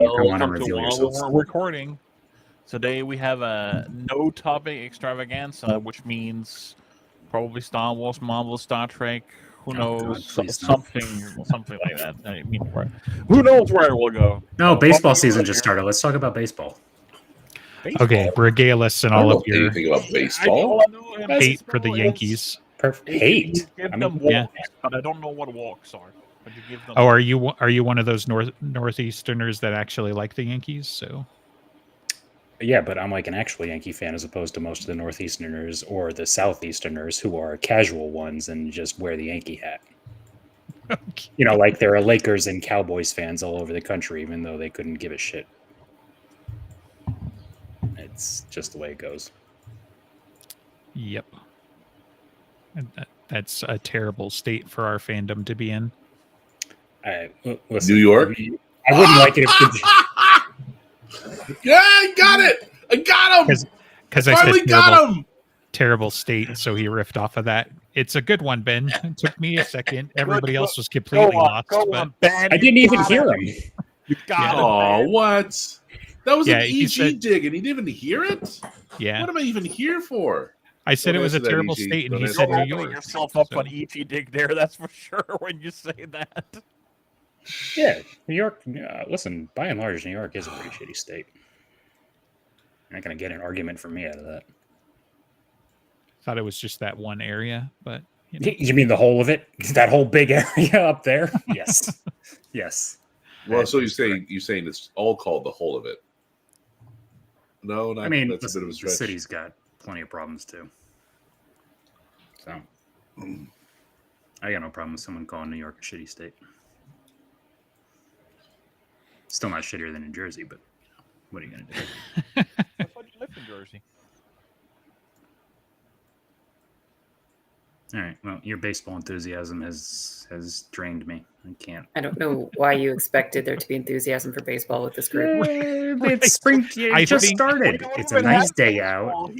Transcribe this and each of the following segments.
come on and Welcome to reveal While yourselves. We're Recording. Today we have a no topic extravaganza, which means probably Star Wars, Marvel, Star Trek. Who knows? God, please no. Something like that. I mean, who knows where it will go? No, baseball But season just started. Let's talk about baseball. baseball. Okay, regale us and I don't all know of your anything about All baseball. I know in hate for the baseball is Yankees. Perfect. you Hate. give I them mean, walks, yeah. but I don't know what walks are. But you give them. Oh, are you one of those northeasterners that actually like the Yankees? So yeah, but I'm like an actual Yankee fan as opposed to most of the Northeasterners or the Southeasterners who are casual ones and just wear the Yankee hat. You know, like there are Lakers and Cowboys fans all over the country, even though they couldn't give a shit. It's just the way it goes. Yep. And that's a terrible state for our fandom to be in. Listen, New York? I wouldn't like it if Yeah, I got it. I got him. Because I Finally said got him. terrible state, so he riffed off of that. It's a good one, Ben. It took me a second. Everybody else was completely lost. But Ben. I didn't even hear him. You got Oh, what? That was an he EG said- dig, and he didn't even hear it. yeah, What am I even here for? I said Don't it was a answer that, terrible EG. state, and Don't he answer said that. New You're York. yourself up So- on ET dig there. That's for sure. When you say that. Yeah, New York. Listen, by and large, New York is a pretty shitty state. You're not going to get an argument from me out of that. Thought it was just that one area, but you know. You mean the whole of it? That whole big area up there? Yes. Yes. Well, so you're saying it's all called the whole of it? No, not, I mean, that's a listen, bit of a the stretch. city's got plenty of problems too. So, I got no problem with someone calling New York a shitty state. Still not shittier than New Jersey, but what are you going to do? I thought you lived in Jersey. All right. Well, your baseball enthusiasm has drained me. I can't. I don't know why you expected there to be enthusiasm for baseball with this group. It's spring. I It just think- started. It's a nice day out.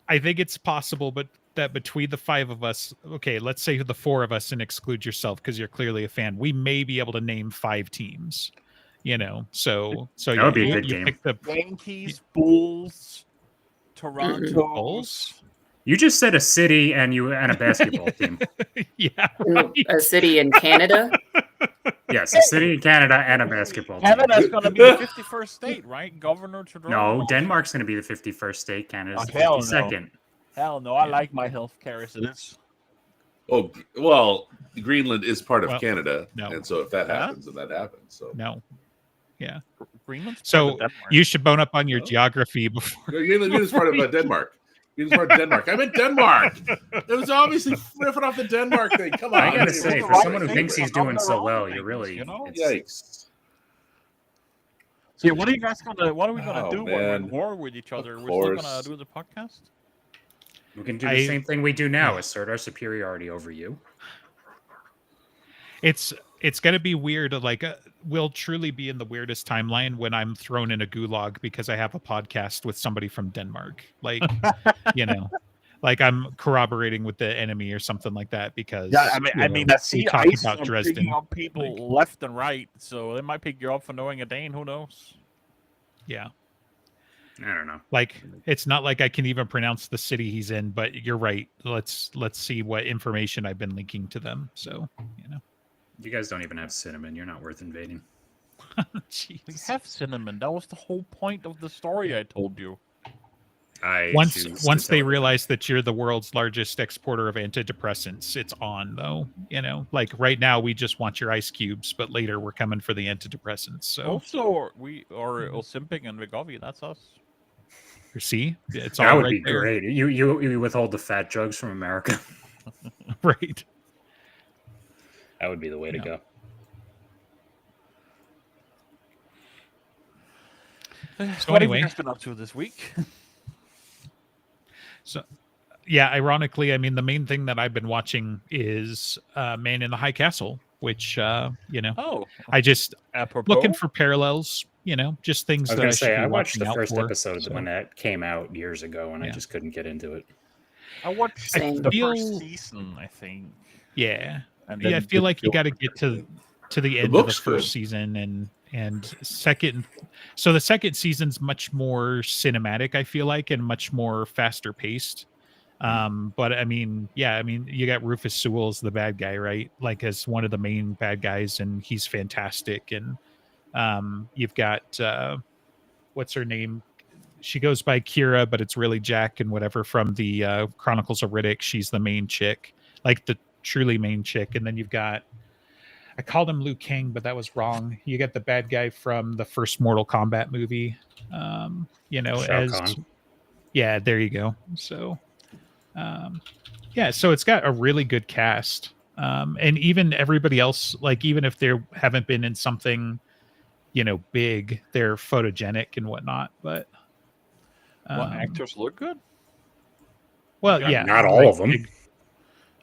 I think it's possible, but that between the five of us, okay, let's say the four of us and exclude yourself because you're clearly a fan, we may be able to name 5 teams. You know, so That would be a good game. pick the Yankees, Bulls, Toronto. Bulls. You just said a city and a basketball team. Yeah, Ooh, right. a city in Canada. Yes, a city in Canada and a basketball team. Canada's going to be the 51st state, right? Governor Trudeau. No, Denmark's going to be the 51st state. Canada's the hell no. 52nd. Hell no. I like my healthcare as it is. Oh, well, Greenland is part of Well, Canada, no. and so if that Huh? happens, then that happens. So No. Yeah. Greenland's part So of Denmark. you should bone up on your Oh. geography before. Greenland is part of Denmark. Greenland's part of Denmark. I meant Denmark. It was obviously riffing off the Denmark thing. Come on. I gotta It's say, the for right someone who thing, thinks he's but I'm doing the so wrong well, things, you're really. you know? it's- Yikes. So what are you guys what are we gonna Oh, do when we're man. in war with each other? Of We're still gonna course. do the podcast? We can do the same thing we do now: assert our superiority over you. It's going to be weird. Like, we'll truly be in the weirdest timeline when I'm thrown in a gulag because I have a podcast with somebody from Denmark. Like, you know, like I'm corroborating with the enemy or something like that. Because Yeah, I you mean know, that's we the talk ice about are Dresden. picking up people left and right, so they might pick you up for knowing a Dane. Who knows? Yeah, I don't know. like it's not like I can even pronounce the city he's in. But you're right. Let's see what information I've been linking to them. So you know, You guys don't even have cinnamon. You're not worth invading. jeez. We have cinnamon. That was the whole point of the story I told you. Once they realize that you're the world's largest exporter of antidepressants, it's on though. You know, like right now we just want your ice cubes, but later we're coming for the antidepressants. So Also, we are Ozempic and Wegovy. That's us. see, it's all that would right be there. great. You withhold the fat drugs from America. Right. That would be the way to Yeah. go. So what have anyway. you guys been up to this week? So yeah, ironically, I mean the main thing that I've been watching is Man in the High Castle, which you know, Oh, I just apropos. looking for parallels, you know, just things I was that gonna should say be I watched watching the out first for, episode so. when that came out years ago, and I Yeah. just couldn't get into it. I watched Same. the feel- first season, I think. Yeah. And Yeah, I then feel did like you feel- got to get to the end of the book's first good. season And so the second season's much more cinematic, I feel like, and much more faster paced. But I mean, yeah, I mean, you got Rufus Sewell as the bad guy, right? Like as one of the main bad guys, and he's fantastic. And you've got what's her name? She goes by Kira, but it's really Jack and whatever from the Chronicles of Riddick. She's the main chick, like the truly main chick. And then you've got, I called him Liu Kang, but that was wrong. You got the bad guy from the first Mortal Kombat movie. You know, Shao Kahn. yeah, there you go. So, yeah, so it's got a really good cast. And even everybody else, like even if they haven't been in something, you know, big, they're photogenic and whatnot. But Well, actors look good well, Yeah, yeah, Not all of them.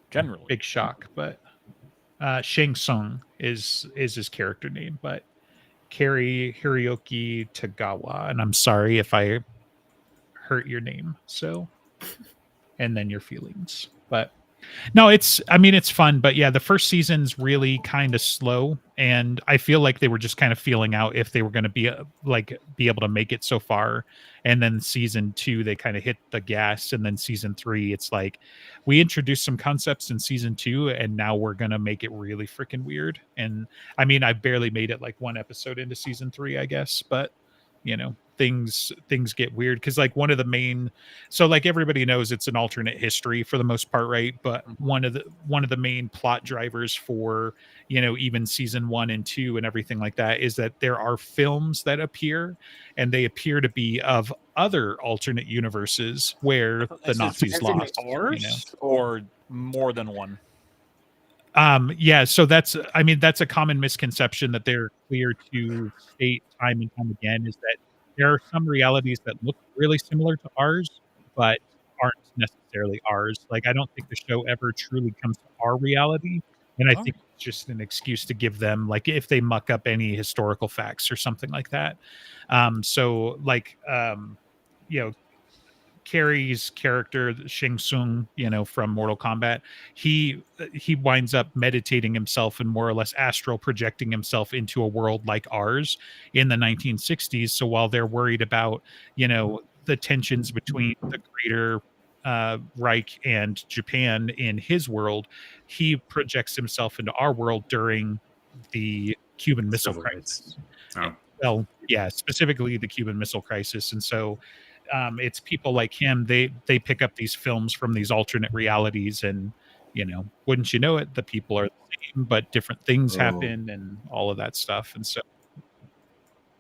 generally. Big shock, but Shang Tsung is his character name, but Kari Hiroyuki Tagawa, and I'm sorry if I hurt your name. So, and then your feelings, but no, I mean, it's fun, but yeah, the first season's really kind of slow, and I feel like they were just kind of feeling out if they were going to be able to make it so far. And then season 2, they kind of hit the gas, and then season 3, it's like we introduced some concepts in season 2, and now we're going to make it really freaking weird. And I mean, I barely made it like one episode into season 3, I guess, but you know, things get weird because like one of the main, so like everybody knows it's an alternate history for the most part, right? But one of the main plot drivers for, you know, even season 1 and 2 and everything like that is that there are films that appear, and they appear to be of other alternate universes where the Nazis lost, ours, you know? or more than one. Yeah, so that's a common misconception that they're clear to state time and time again, is that there are some realities that look really similar to ours but aren't necessarily ours. Like I don't think the show ever truly comes to our reality, and I think it's just an excuse to give them, like, if they muck up any historical facts or something like that. So like you know, Carrie's character Shang Tsung, you know, from Mortal Kombat, he winds up meditating himself and more or less astral projecting himself into a world like ours in the 1960s. So while they're worried about, you know, the tensions between the greater Reich and Japan in his world, he projects himself into our world during the Cuban Missile Civil Crisis. Oh. Well, yeah, specifically the Cuban Missile Crisis. And so it's people like him, they pick up these films from these alternate realities, and you know, wouldn't you know it, the people are the same but different things happen and all of that stuff. And so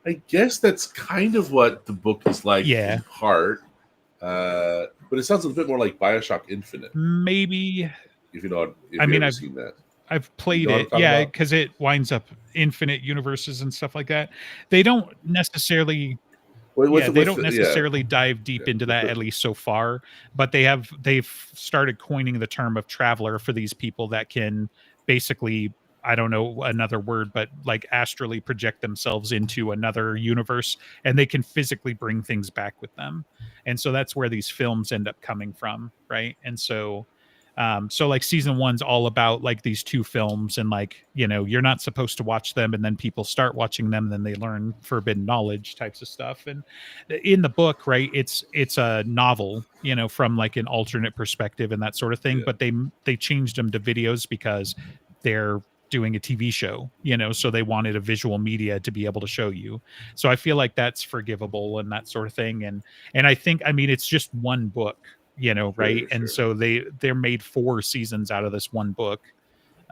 I guess that's kind of what the book is like Yeah. in part. But it sounds a bit more like Bioshock Infinite, maybe if you know. If I mean, I've seen that. I've played know what I'm it, talking yeah, about? because it winds up infinite universes and stuff like that. They don't necessarily they don't necessarily dive deep into that, at least so far, but they've started coining the term of traveler for these people that can basically, I don't know another word, but like astrally project themselves into another universe, and they can physically bring things back with them. And so that's where these films end up coming from, right? And so so like season 1's all about like these 2 films, and like, you know, you're not supposed to watch them, and then people start watching them, and then they learn forbidden knowledge types of stuff. And in the book, right, it's a novel, you know, from like an alternate perspective and that sort of thing. Yeah. But they changed them to videos because they're doing a TV show, you know, so they wanted a visual media to be able to show you. So I feel like that's forgivable and that sort of thing. And I think, I mean, it's just one book, you know, right? And so they're made 4 seasons out of this one book.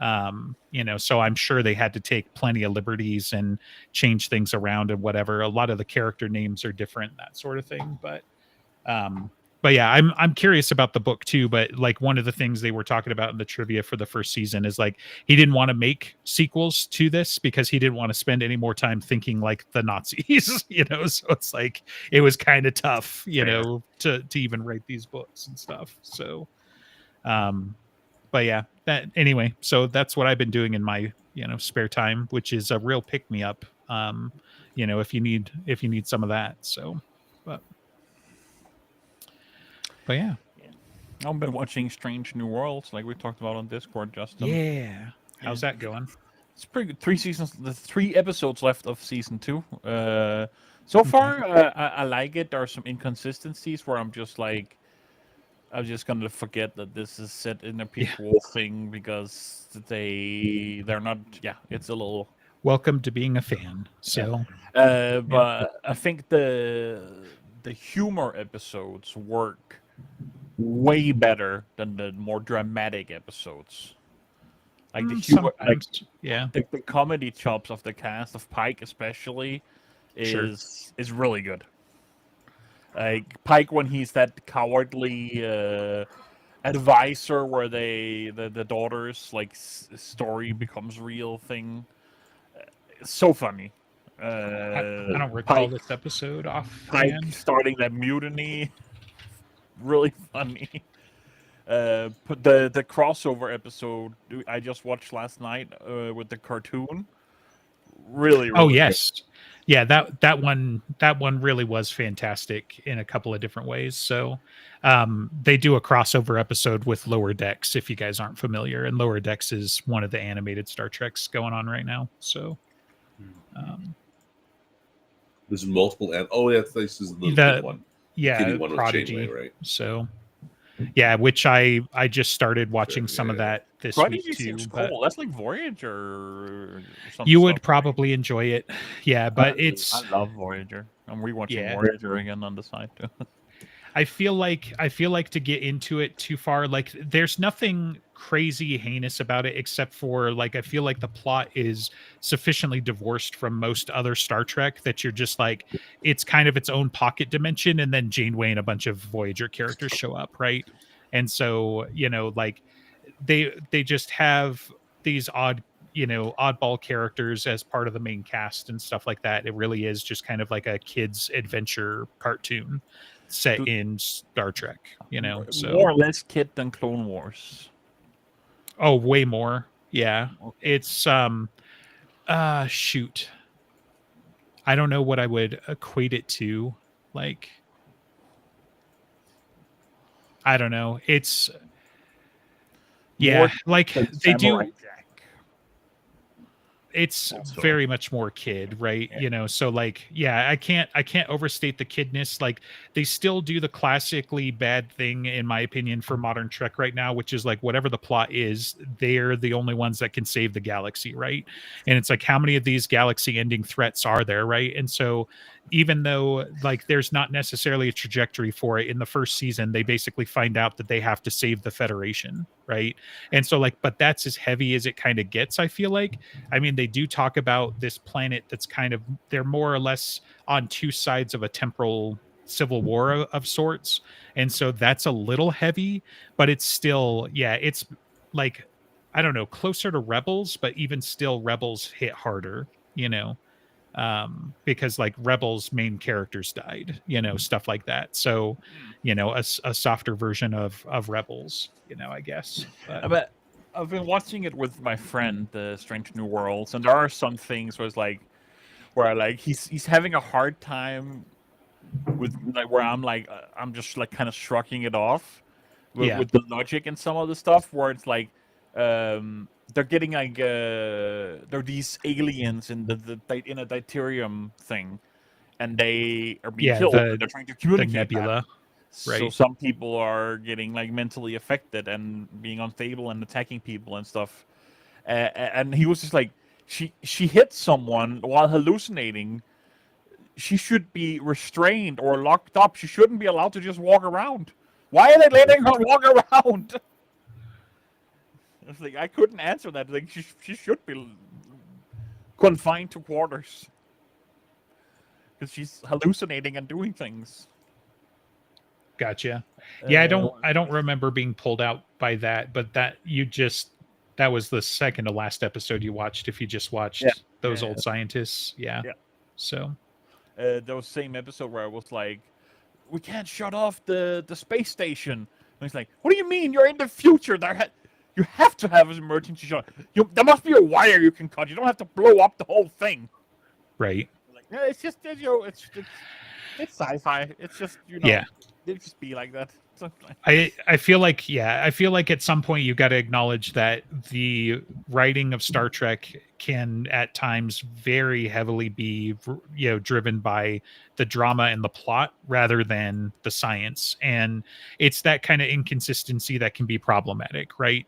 You know, so I'm sure they had to take plenty of liberties and change things around and whatever. A lot of the character names are different, that sort of thing. But yeah, I'm curious about the book too. But like one of the things they were talking about in the trivia for the first season is like he didn't want to make sequels to this because he didn't want to spend any more time thinking like the Nazis, you know. So it's like it was kind of tough, you know, to even write these books and stuff. So, but yeah, that anyway. So that's what I've been doing in my, you know, spare time, which is a real pick me up. You know, if you need some of that. So, but yeah. I've been watching Strange New Worlds, like we talked about on Discord, Justin. Yeah. How's that going? It's pretty good. 3 seasons, the 3 episodes left of season 2. So far, I like it. There are some inconsistencies where I'm just gonna forget that this is set in a prequel thing because they're not. Yeah, it's a little. Welcome to being a fan. So, But I think the humor episodes work way better than the more dramatic episodes. Like the humor, sometimes, yeah. the comedy chops of the cast of Pike especially is really good. Like Pike when he's that cowardly advisor where the daughter's like story becomes real thing. It's so funny. I don't recall Pike, this episode Pike offhand. starting that mutiny. Really funny. But the crossover episode I just watched last night with the cartoon. Really Oh good. yes, yeah. That one really was fantastic in a couple of different ways. So, they do a crossover episode with Lower Decks. If you guys aren't familiar, and Lower Decks is one of the animated Star Treks going on right now. So, There's multiple. This is the The- one. yeah, Kitty one with Prodigy. Janeway, right? So, yeah, which I just started watching some of yeah. that this Prodigy week too. seems But cool. That's like Voyager. Or some you would stuff, right? probably enjoy it. Yeah, but it's. I love Voyager. I'm rewatching Yeah. Voyager again on the side too. I feel like to get into it too far, like there's nothing crazy heinous about it except for like I feel like the plot is sufficiently divorced from most other Star Trek that you're just like it's kind of its own pocket dimension, and then Janeway and a bunch of Voyager characters show up, right? And so, like they just have these oddball characters as part of the main cast and stuff like that. It really is just kind of like a kid's adventure cartoon set in Star Trek, so More or less kid than Clone Wars. oh, way more. Yeah. Okay. It's shoot. I don't know what I would equate it to. Like I don't know. It's More like than they do Samurai Jack. it's Also. very much more kid, right? So like I can't overstate the kidness. Like they still do the classically bad thing in my opinion for modern Trek right now, which is like whatever the plot is, they're the only ones that can save the galaxy, right? And it's like how many of these galaxy ending threats are there, right? And so even though like there's not necessarily a trajectory for it in the first season, they basically find out that they have to save the Federation, right? And so like but that's as heavy as it kind of gets, I feel like. I mean, they do talk about this planet that's kind of they're more or less on two sides of a temporal civil war of sorts, and so that's a little heavy, but it's still it's like I don't know, closer to Rebels, but even still Rebels hit harder, because like Rebels main characters died, stuff like that. So a softer version of Rebels, I guess. But I've been watching it with my friend, the Strange New Worlds, and there are some things where it's like, he's having a hard time with like where I'm just like kind of shrugging it off with the logic and some of the stuff where it's like they're getting like they're these aliens in in a deuterium thing, and they are being killed. And they're trying to the communicate nebula. So Right. some people are getting like mentally affected and being unstable and attacking people and stuff. And he was just like, she hit someone while hallucinating. She should be restrained or locked up. She shouldn't be allowed to just walk around. Why are they letting her walk around? It's like I couldn't answer that. Like she should be confined to quarters because she's hallucinating and doing things. Gotcha. Yeah, I don't remember being pulled out by that, but that was the second to last episode you watched if you just watched those old scientists. Yeah. So those same episode where I was like, we can't shut off the space station. And he's like, what do you mean? You're in the future. You have to have an emergency shut. There must be a wire you can cut. You don't have to blow up the whole thing. right. Like, it's just it's sci-fi. It's just Yeah. it just be like that. So, I feel like at some point you got to acknowledge that the writing of Star Trek can at times very heavily be driven by the drama and the plot rather than the science, and it's that kind of inconsistency that can be problematic, right?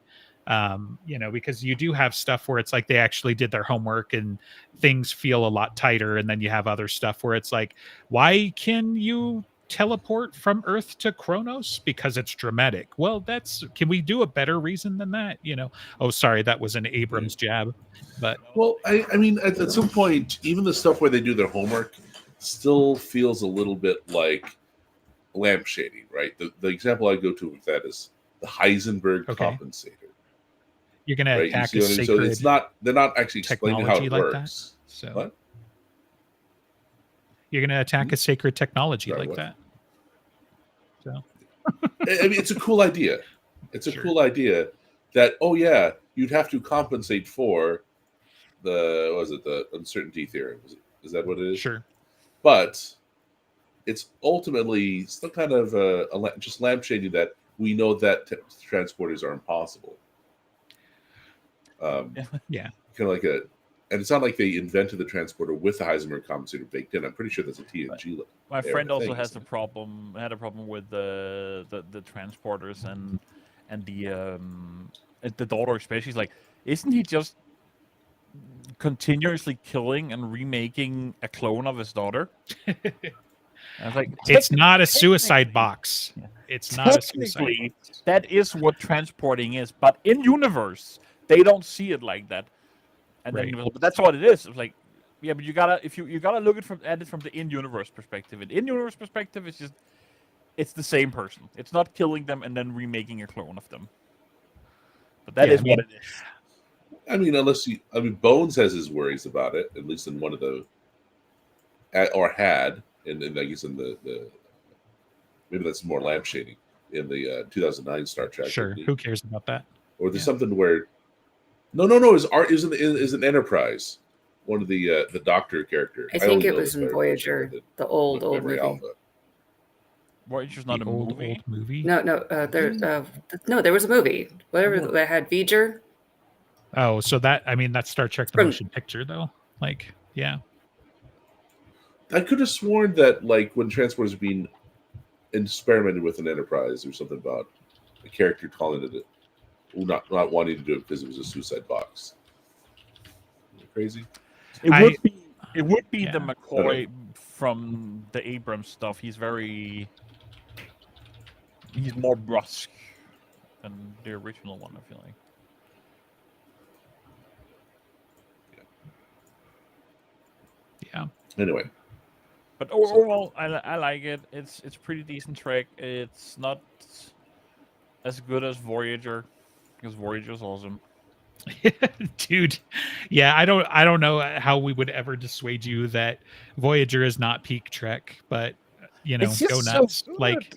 Because you do have stuff where it's like they actually did their homework and things feel a lot tighter, and then you have other stuff where it's like, why can you teleport from Earth to Kronos? Because it's dramatic. Well, can we do a better reason than that? Oh, sorry, that was an Abrams jab. But well, I mean, at some point, even the stuff where they do their homework still feels a little bit like lamp shading, right? The example I go to with that is the Heisenberg compensator. You're going to attack a sacred so it's not, they're not actually explaining how it like works. That? So what? You're going to attack a sacred technology Sorry, like what? that. So I mean, it's a cool idea. It's a cool idea that, oh yeah, you'd have to compensate for the uncertainty theorem. Is that what it is? Sure. But it's ultimately still kind of just lampshading that we know that transporters are impossible. Yeah. Kind of like and it's not like they invented the transporter with the Heisenberg compensator baked in. I'm pretty sure that's a TNG. My friend also had a problem with the transporters and the daughter especially. She's like, isn't he just continuously killing and remaking a clone of his daughter? I was like, it's not a suicide box. Yeah. It's not a suicide box. That is what transporting is, but in universe they don't see it like that. And then, but that's what it is. It's like, yeah, but you gotta look at it from the in-universe perspective. And in-universe perspective, it's the same person. It's not killing them and then remaking a clone of them. But that is what it is. I mean, Bones has his worries about it, at least in one of the, or had, and I guess in the maybe that's more lampshading in the 2009 Star Trek. Sure, who cares about that? Or there's something where, no, is an Enterprise. One of the Doctor character. I think it was in Voyager, the old movie. Alpha. Voyager's not a movie. Old movie. No, there was a movie. Whatever that had V'ger. Oh, so that's Star Trek the motion picture though. Like, yeah. I could have sworn that like when transporters are being experimented with an Enterprise, there's something about a character calling it not wanting to do it because it was a suicide box. Crazy. It would be the McCoy from the Abrams stuff. He's more brusque than the original one, I feel like. Yeah. Anyway. But overall, I like it. It's pretty decent Trek. It's not as good as Voyager, because Voyager's awesome. Dude, yeah, I don't know how we would ever dissuade you that Voyager is not peak Trek, but go nuts. So like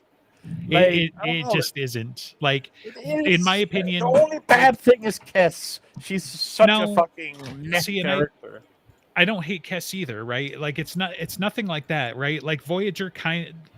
it just isn't. Like, in my opinion, the only bad thing is Kes. She's such a fucking character. I don't hate Kes either, right? Like, it's nothing like that, right? Like Voyager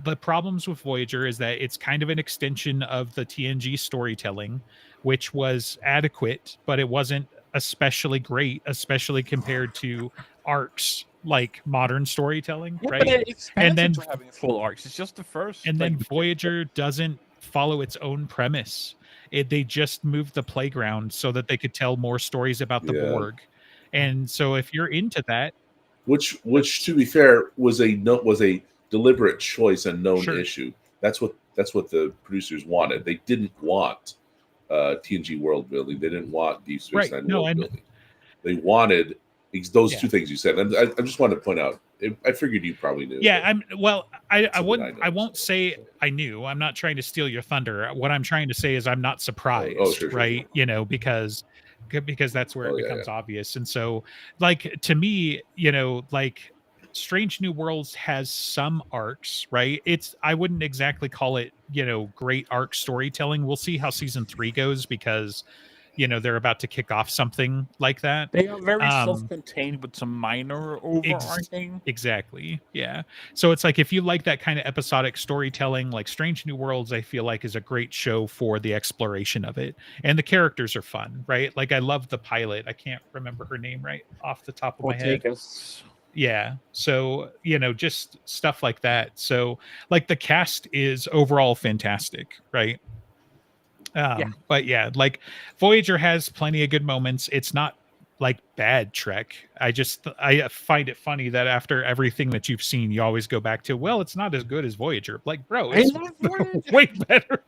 the problems with Voyager is that it's kind of an extension of the TNG storytelling, which was adequate, but it wasn't especially great, especially compared to arcs like modern storytelling, right? And then having full arcs, it's just the first. And then Voyager doesn't follow its own premise. They just moved the playground so that they could tell more stories about the Borg. And so if you're into that, which to be fair was a deliberate choice and known issue. That's what the producers wanted. They didn't want TNG world building. They didn't want Deep Space Nine world building. They wanted those two things you said. And I just wanted to point out. I figured you probably knew. Yeah, I won't say I knew. I'm not trying to steal your thunder. What I'm trying to say is I'm not surprised, right? Because that's where it becomes obvious. And so, like, to me, like, Strange New Worlds has some arcs, right? I wouldn't exactly call it, great arc storytelling. We'll see how season 3 goes, because they're about to kick off something like that. They are very Um, self-contained with some minor overarching. Exactly. Yeah. So it's like if you like that kind of episodic storytelling, like Strange New Worlds, I feel like is a great show for the exploration of it. And the characters are fun, right? Like I love the pilot. I can't remember her name right off the top of my head. Ortegas. Yeah. So, just stuff like that. So like the cast is overall fantastic, right? But yeah, like Voyager has plenty of good moments. It's not like bad Trek. I find it funny that after everything that you've seen, you always go back to, well, it's not as good as Voyager. Like, bro, I it's love Voyager. way better.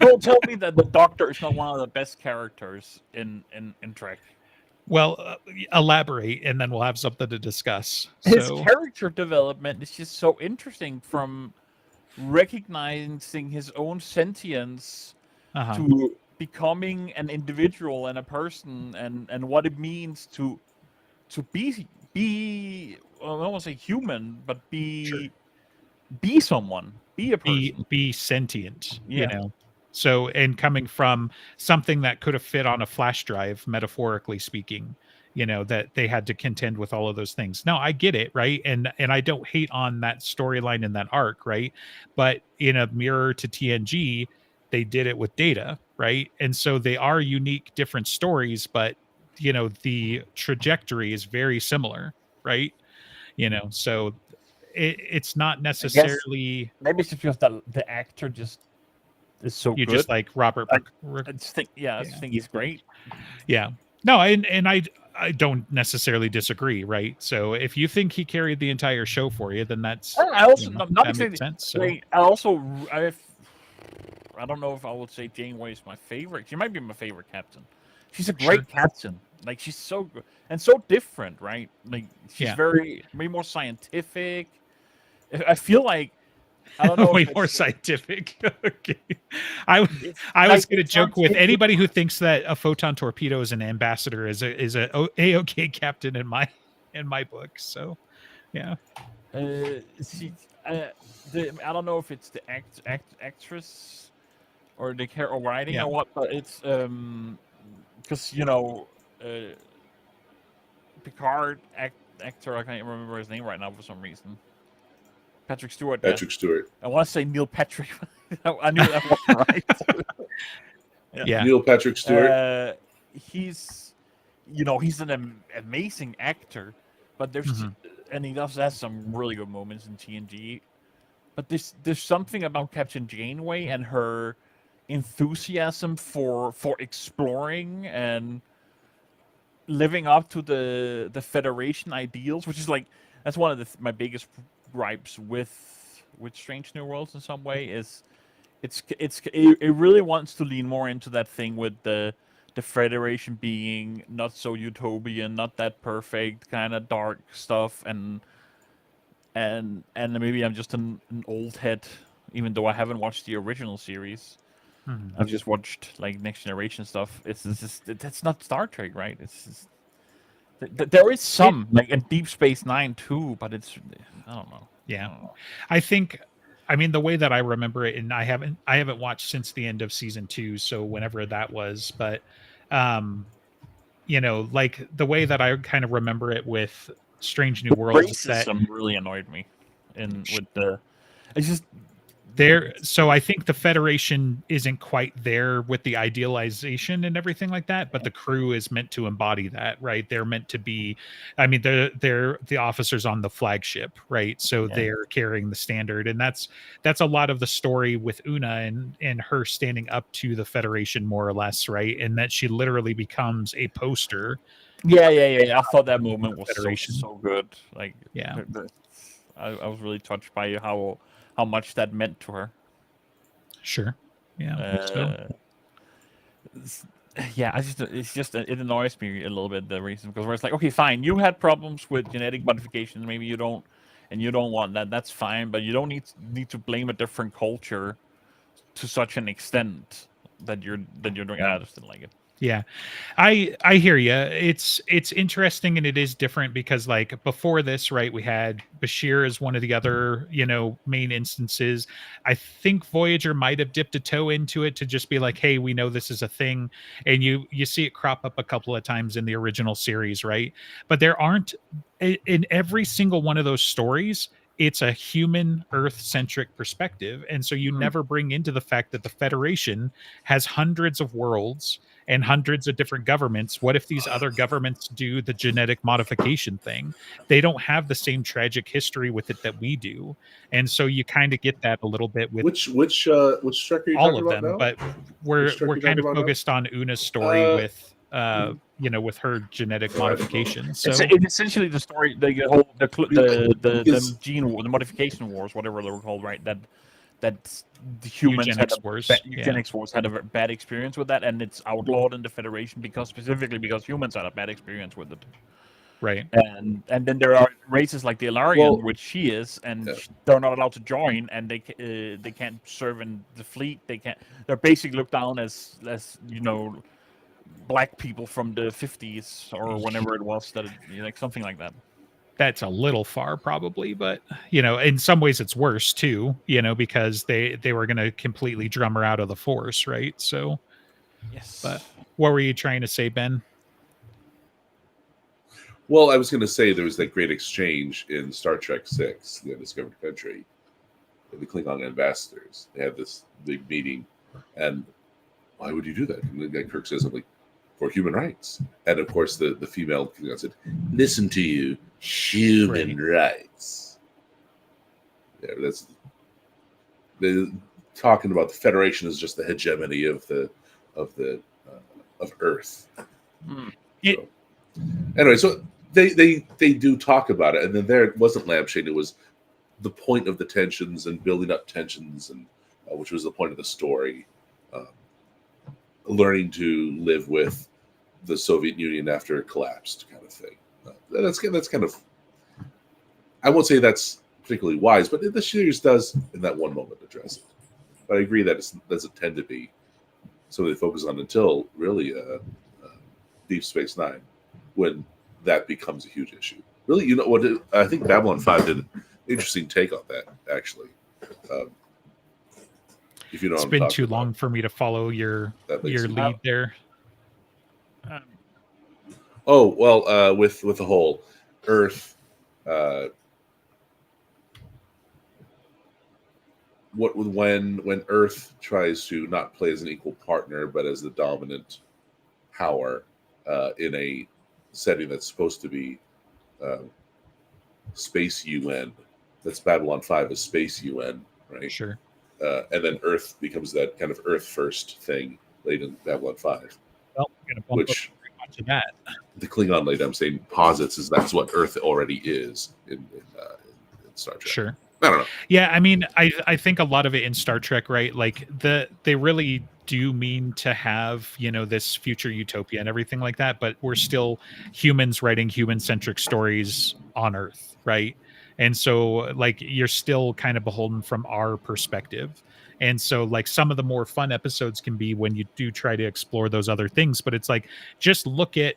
Don't tell me that the Doctor is not one of the best characters in Trek. Well, elaborate, and then we'll have something to discuss. His character development is just so interesting, from recognizing his own sentience to becoming an individual and a person, and what it means to be I don't want to say human, but be someone, be a person, be sentient. Yeah. So, and coming from something that could have fit on a flash drive, metaphorically speaking, that they had to contend with all of those things. Now, I get it, right? And I don't hate on that storyline in that arc, right? But in a mirror to TNG, they did it with Data, right? And so they are unique, different stories, but the trajectory is very similar, right? So it's not necessarily. Maybe it's just because the actor just is so you good. Just like Robert. I just think he's great. Yeah. No, and I don't necessarily disagree, right? So if you think he carried the entire show for you, then that's I also that makes sense. So. I don't know if I would say Janeway is my favorite. She might be my favorite captain. She's a great captain. Like, she's so good and so different, right? Like, she's way more scientific. I feel like, I don't know. Way more scientific. Okay. I was going to joke with anybody who thinks that a photon torpedo is an ambassador is a A-OK captain in my book. So, yeah. I don't know if it's the actress or the care or writing or what, but it's because Picard actor, I can't remember his name right now for some reason. Patrick Stewart. I want to say Neil Patrick. I knew that wasn't right. Yeah. Neil Patrick Stewart. He's an amazing actor, but and he does have some really good moments in TNG. But there's something about Captain Janeway and her enthusiasm for exploring and living up to the Federation ideals, which is like, that's one of my biggest gripes with Strange New Worlds in some way, is it really wants to lean more into that thing with the Federation being not so utopian, not that perfect, kind of dark stuff, and maybe I'm just an old head, even though I haven't watched the original series. I've just watched like Next Generation stuff. That's not Star Trek, right? It's just, there is some like in Deep Space Nine too, but it's, I don't know. Yeah, I think, I mean, the way that I remember it, and I haven't watched since the end of season 2, so whenever that was, but like the way that I kind of remember it with Strange New Worlds, racism really annoyed me, it's just there. So I think the Federation isn't quite there with the idealization and everything like that, but the crew is meant to embody that, right? They're meant to be, I mean, they're the officers on the flagship, right? So they're carrying the standard, and that's a lot of the story with Una and her standing up to the Federation, more or less, right? And that she literally becomes a poster. Yeah. I thought that moment was so good. Like, I was really touched by how much that meant to her. Sure. Yeah. It annoys me a little bit, the reason, because where it's like, okay, fine, you had problems with genetic modification, maybe you don't want that. That's fine, but you don't need to blame a different culture to such an extent that you're doing. I just didn't like it. Yeah, I hear you. It's interesting and it is different because like before this, right? We had Bashir as one of the other main instances. I think Voyager might have dipped a toe into it to just be like, hey, we know this is a thing, and you see it crop up a couple of times in the original series, right? But there aren't in every single one of those stories. It's a human Earth centric perspective, and so you never bring into the fact that the Federation has hundreds of worlds and hundreds of different governments. What if these other governments do the genetic modification thing? They don't have the same tragic history with it that we do, and so you kind of get that a little bit with which Trek are you all talking of about them. now? But we're kind of focused on Una's story with with her genetic modification. So it's essentially the story, the whole the gene war, the modification wars, whatever they were called, right? That the humans eugenics wars had a bad experience with that, and it's outlawed in the Federation because humans had a bad experience with it. Right. And then there are races like the Ilarian, which she is, and they're not allowed to join, and they can't serve in the fleet. They're basically looked down as black people from the 50s or whenever it was something like that. That's a little far probably, but in some ways it's worse too, because they were going to completely drum her out of the Force, right? So yes. But what were you trying to say, Ben? Well, I was going to say there was that great exchange in Star Trek VI, The Undiscovered Country, the Klingon ambassadors. They had this big meeting, and why would you do that? And the guy Kirk says, like, for human rights. And of course, the female Klingon said, listen to you, human rights. Yeah, they're talking about the Federation as just the hegemony of Earth. So, anyway, so they do talk about it, and then there it wasn't lampshade; it was the point of the tensions and building up tensions, and which was the point of the story. Learning to live with the Soviet Union after it collapsed, kind of thing. That's kind of, I won't say that's particularly wise, but the series does in that one moment address it. But I agree that it doesn't tend to be something they focus on until really Deep Space Nine, when that becomes a huge issue. Really, what? I think Babylon 5 did an interesting take on that, actually. If you know, it's been too long for me to follow your lead there. With the whole Earth, when Earth tries to not play as an equal partner but as the dominant power in a setting that's supposed to be space UN, that's Babylon 5 is space UN, right? Sure. And then Earth becomes that kind of Earth first thing late in Babylon 5. Well, which much of that. The Klingon lady I'm saying posits is that's what Earth already is in Star Trek. Sure. I don't know. Yeah, I mean, I think a lot of it in Star Trek, right? Like they really do mean to have, this future utopia and everything like that, but we're still humans writing human-centric stories on Earth, right? And so like you're still kind of beholden from our perspective. And so like some of the more fun episodes can be when you do try to explore those other things, but it's like just look at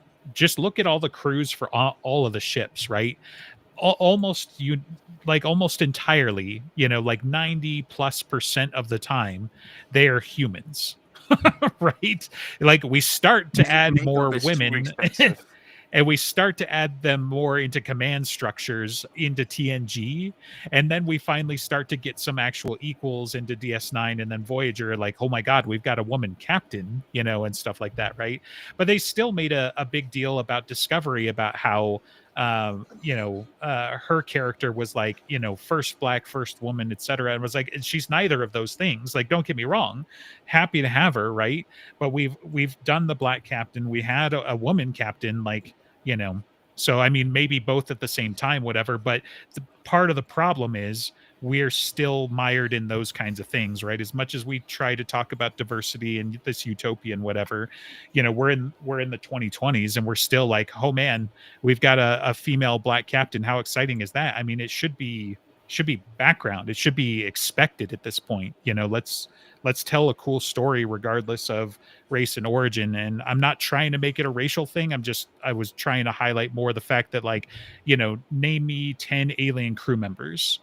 all the crews for all of the ships, right? Almost entirely, like 90+% of the time they are humans. Right? Like we start to add more women and we start to add them more into command structures into TNG, and then we finally start to get some actual equals into DS9 and then Voyager, like, oh my god, we've got a woman captain, and stuff like that, right? But they still made a big deal about Discovery, about how her character was like, first black, first woman, etc., and was like, she's neither of those things. Like, don't get me wrong, happy to have her, right? But we've done the black captain, we had a woman captain, like, so I mean, maybe both at the same time, whatever. But the part of the problem is we're still mired in those kinds of things, right? As much as we try to talk about diversity and this utopia and whatever, we're in the 2020s and we're still like, oh man, we've got a female black captain. How exciting is that? I mean, it should be should be background. It should be expected at this point. Let's tell a cool story regardless of race and origin. And I'm not trying to make it a racial thing. I was trying to highlight more the fact that, like, name me 10 alien crew members,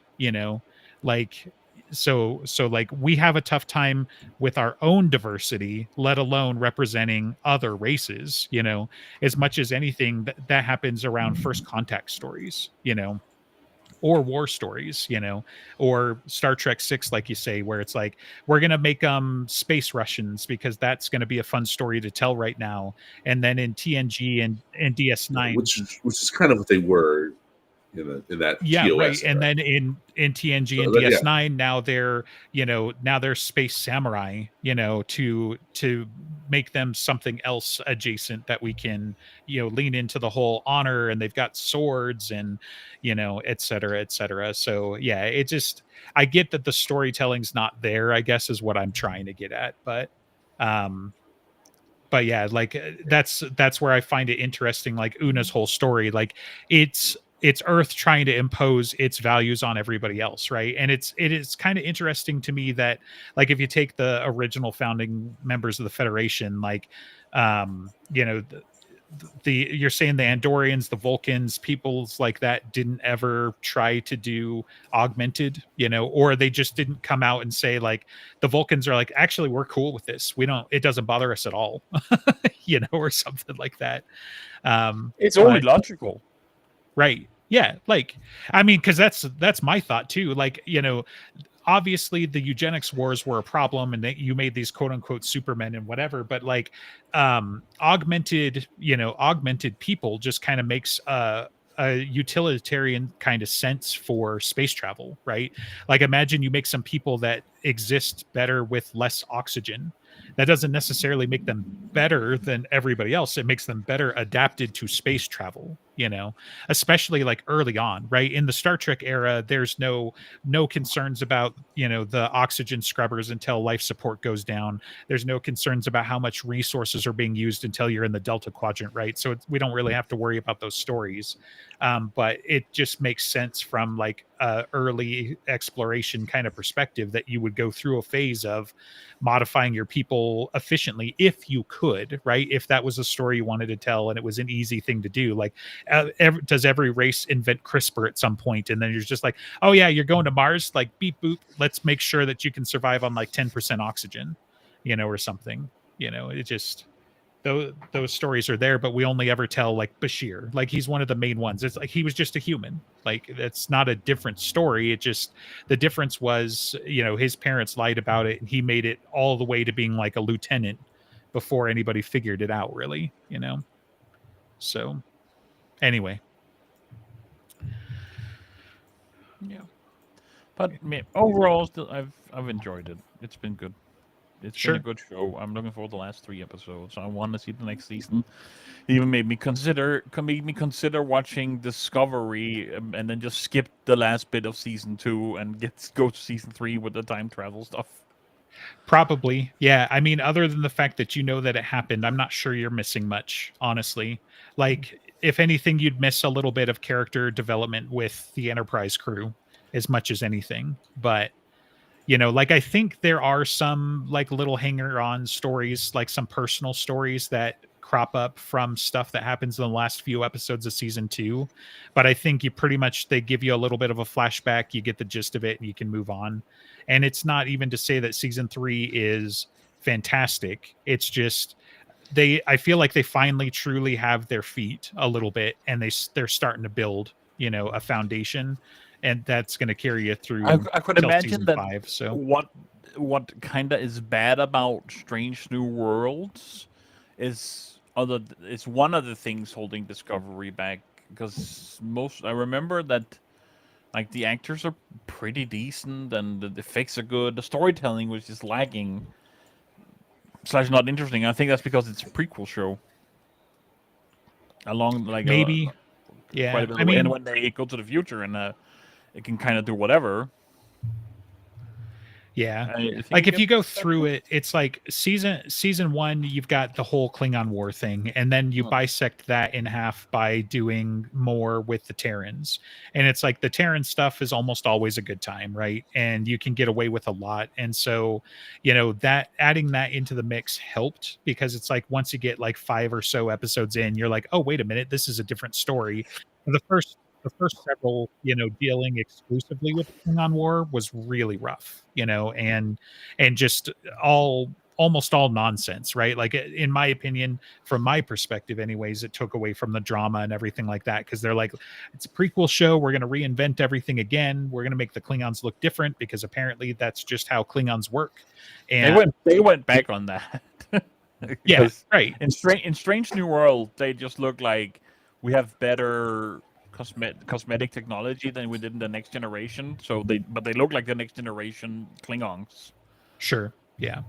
like, so like, we have a tough time with our own diversity, let alone representing other races, as much as anything that happens around first contact stories, or war stories, or Star Trek 6, like you say, where it's like, we're going to make space Russians because that's going to be a fun story to tell right now. And then in TNG and DS9, which is kind of what they were in that TOS right. era. And then in TNG and DS9, now they're space samurai, to make them something else adjacent that we can, lean into the whole honor, and they've got swords and, et cetera, et cetera. So yeah, I get that the storytelling's not there, I guess, is what I'm trying to get at. But yeah, like, that's where I find it interesting. Like Una's whole story, like, it's Earth trying to impose its values on everybody else, right? And it is kind of interesting to me that, like, if you take the original founding members of the Federation, like, you're saying the Andorians, the Vulcans, peoples like that didn't ever try to do augmented, or they just didn't come out and say, like, the Vulcans are like, actually, we're cool with this. It doesn't bother us at all, or something like that. It's only logical. Right. Yeah. Like, I mean, because that's my thought too. Like, obviously the eugenics wars were a problem, and that you made these quote unquote supermen and whatever, but like, augmented people just kind of makes a utilitarian kind of sense for space travel, right? Like, imagine you make some people that exist better with less oxygen. That doesn't necessarily make them better than everybody else. It makes them better adapted to space travel, especially like early on, right? In the Star Trek era, there's no concerns about, the oxygen scrubbers until life support goes down. There's no concerns about how much resources are being used until you're in the Delta Quadrant, right? So we don't really have to worry about those stories. But it just makes sense from like early exploration kind of perspective that you would go through a phase of modifying your people efficiently if you could, right? If that was a story you wanted to tell and it was an easy thing to do. Like, does every race invent CRISPR at some point? And then you're just like, oh yeah, you're going to Mars, like, beep boop, let's make sure that you can survive on like 10% oxygen, or something. It just, those stories are there, but we only ever tell like Bashir, like, he's one of the main ones. It's like, he was just a human. Like, that's not a different story. It just, the difference was, his parents lied about it, and he made it all the way to being like a lieutenant before anybody figured it out, really, so anyway. Yeah, but overall, still, I've enjoyed it. It's been good. It's been a good show. I'm looking forward to the last 3 episodes. I want to see the next season. It even made me consider watching Discovery, and then just skip the last bit of season 2 and go to season 3 with the time travel stuff. Probably, yeah. I mean, other than the fact that that it happened, I'm not sure you're missing much, honestly. Like, if anything, you'd miss a little bit of character development with the Enterprise crew, as much as anything. But like, I think there are some like little hanger-on stories, like some personal stories that crop up from stuff that happens in the last few episodes of season 2. But I think they give you a little bit of a flashback, you get the gist of it, and you can move on. And it's not even to say that season 3 is fantastic. It's just, I feel like they finally truly have their feet a little bit, and they're starting to build, a foundation. And that's going to carry you through. I could imagine that 5, so what kind of is bad about Strange New Worlds is one of the things holding Discovery back, because I remember that, like, the actors are pretty decent and the effects are good. The storytelling was just lagging / not interesting. I think that's because it's a prequel show. Along like maybe, yeah. I mean, and when they go to the future and it can kind of do whatever. Yeah. I think Like if get you go better. through it, it's like season one, you've got the whole Klingon War thing, and then you bisect that in half by doing more with the Terrans. And it's like the Terran stuff is almost always a good time, right? And you can get away with a lot. And so, that adding that into the mix helped, because it's like once you get like 5 or so episodes in, you're like, oh, wait a minute, this is a different story. The first several, dealing exclusively with the Klingon War was really rough, and just almost all nonsense, right? Like in my opinion, from my perspective anyways, it took away from the drama and everything like that, because they're like, it's a prequel show, we're going to reinvent everything again, we're going to make the Klingons look different, because apparently that's just how Klingons work. And They went back on that. yeah, Because right. in Strange New World, they just look like we have better cosmetic technology than we did in the Next Generation. But they look like the Next Generation Klingons. Sure. Yeah.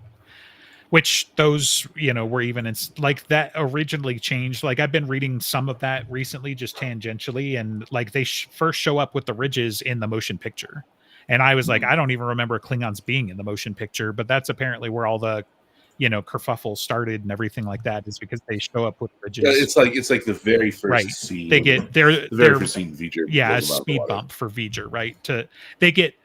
Which those, were even like that originally changed. Like I've been reading some of that recently, just tangentially, and like they first show up with the ridges in the motion picture. And I was like, I don't even remember Klingons being in the motion picture, but that's apparently where all the kerfuffle started and everything like that, is because they show up with ridges. Yeah, it's like the very first right. scene. They get the very first scene. V'ger, a speed bump for V'ger, right? They get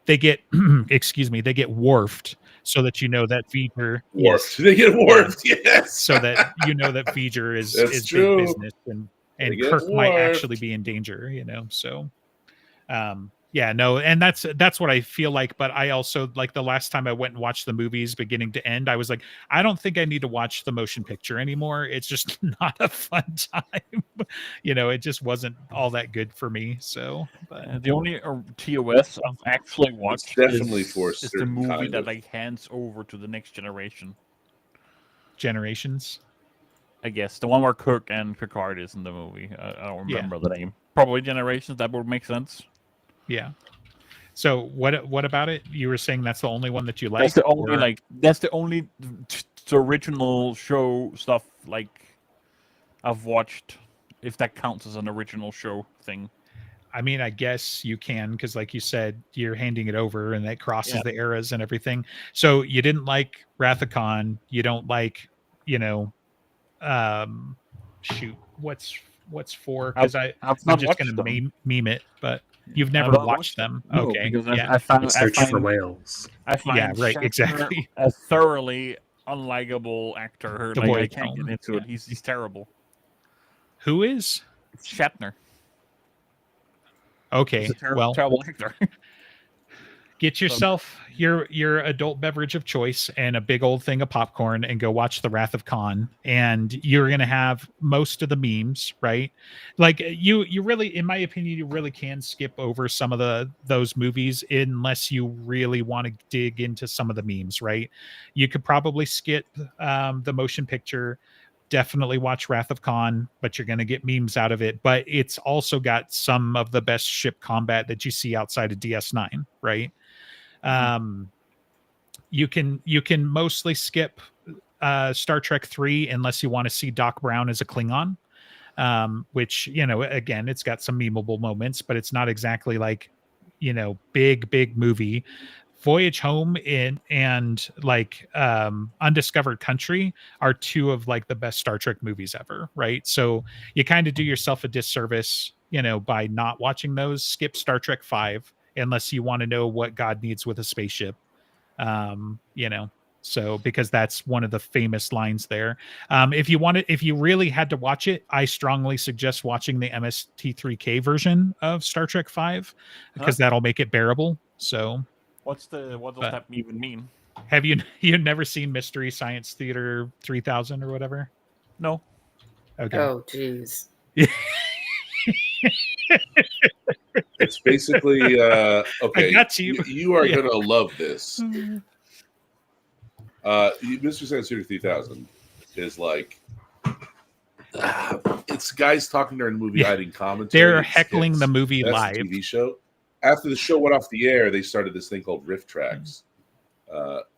excuse me, they get warped so that that V'ger warped. They get warped, yes. So that that V'ger is true. Big business, and Kirk might actually be in danger. So. Yeah, no, and that's what I feel like. But I also, like, the last time I went and watched the movies beginning to end, I was like, I don't think I need to watch the motion picture anymore. It's just not a fun time. It just wasn't all that good for me. So, but the only TOS I've actually watched definitely is the movie that like hands over to the Next Generation. Generations, I guess the one where Kirk and Picard is in the movie. I don't remember the name. Probably Generations. That would make sense. Yeah. So what about it? You were saying that's the only one that you like? That's the only the original show stuff like I've watched, if that counts as an original show thing. I mean, I guess you can, because like you said, you're handing it over and that crosses the eras and everything. So you didn't like Wrath of Khan, you don't like, shoot, what's for? Because I'm just going to meme it, but you've never watched them. No, okay. Because I search for whales. I find right, Shatner exactly. a thoroughly unlikable actor. The I can't get into it. He's terrible. Who is? It's Shatner. Okay. He's a terrible actor. Get yourself your adult beverage of choice and a big old thing of popcorn and go watch The Wrath of Khan, and you're going to have most of the memes, right? Like you really, in my opinion, you really can skip over some of those movies unless you really want to dig into some of the memes, right? You could probably skip the motion picture, definitely watch Wrath of Khan, but you're going to get memes out of it. But it's also got some of the best ship combat that you see outside of DS9, right? You can mostly skip Star Trek 3 unless you want to see Doc Brown as a Klingon, which, again, it's got some memeable moments, but it's not exactly like, big movie. Voyage Home and like Undiscovered Country are two of like the best Star Trek movies ever, right? So you kind of do yourself a disservice, by not watching those. Skip Star Trek 5 unless you want to know what God needs with a spaceship, so because that's one of the famous lines there. If you really had to watch it, I strongly suggest watching the MST3K version of Star Trek 5 because that'll make it bearable. So what does that even mean? Have you never seen Mystery Science Theater 3000 or whatever? No. Okay. Oh, jeez. It's basically okay. I got you. You are gonna love this. Mystery Science Theater 3000 is like it's guys talking during the movie, hiding commentary. They're heckling the movie live. The TV show. After the show went off the air, they started this thing called Riff Tracks,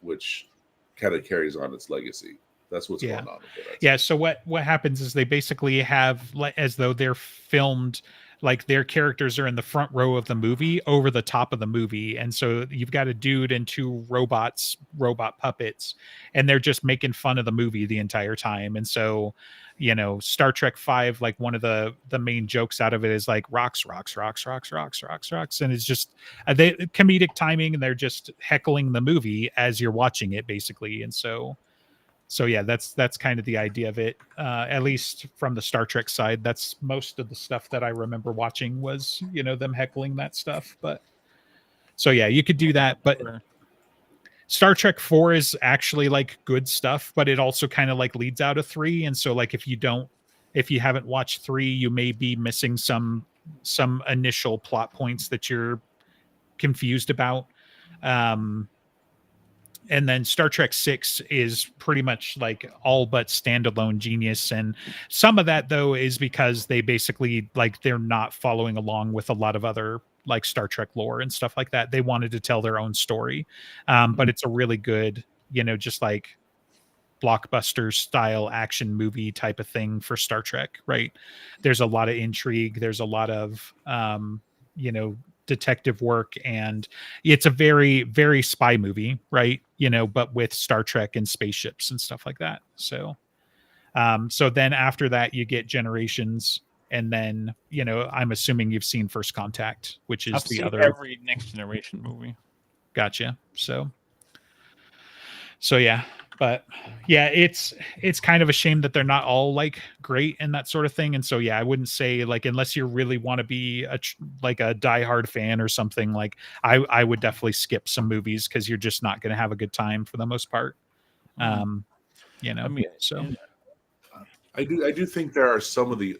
which kind of carries on its legacy. That's what's going on with it. Yeah. So what happens is they basically have, as though they're filmed like their characters are in the front row of the movie over the top of the movie, and so you've got a dude and two robot puppets, and they're just making fun of the movie the entire time. And so, you know, Star Trek 5, like one of the main jokes out of it is like rocks, and it's just they comedic timing, and they're just heckling the movie as you're watching it basically. And so yeah, that's kind of the idea of it. At least from the Star Trek side, that's most of the stuff that I remember watching was, you know, them heckling that stuff. But so yeah, you could do that. But Star Trek 4 is actually like good stuff, but it also kind of like leads out of 3. And so like if you haven't watched 3, you may be missing some initial plot points that you're confused about. And then Star Trek 6 is pretty much like all but standalone genius. And some of that though is because they basically like they're not following along with a lot of other like Star Trek lore and stuff like that. They wanted to tell their own story. But it's a really good, you know, just like blockbuster style action movie type of thing for Star Trek, right? There's a lot of intrigue. There's a lot of, you know, detective work, and it's a very, very spy movie, right? You know, but with Star Trek and spaceships and stuff like that. So, so then after that you get Generations, and then, you know, I'm assuming you've seen First Contact, which is I've the seen other every Next Generation movie. Gotcha. So yeah, but yeah, it's kind of a shame that they're not all like great and that sort of thing. And so yeah, I wouldn't say like, unless you really want to be like a diehard fan or something, like I would definitely skip some movies, because you're just not going to have a good time for the most part. You know, I mean, so I do think there are some of the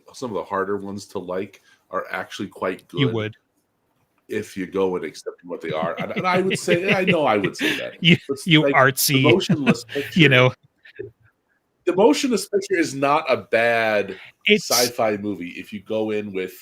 harder ones to like are actually quite good. You would, if you go and accept what they are. And I would say, I know I would say that. you like, artsy, the Motionless Picture, you know, the Motionless Picture is not a bad sci-fi movie if you go in with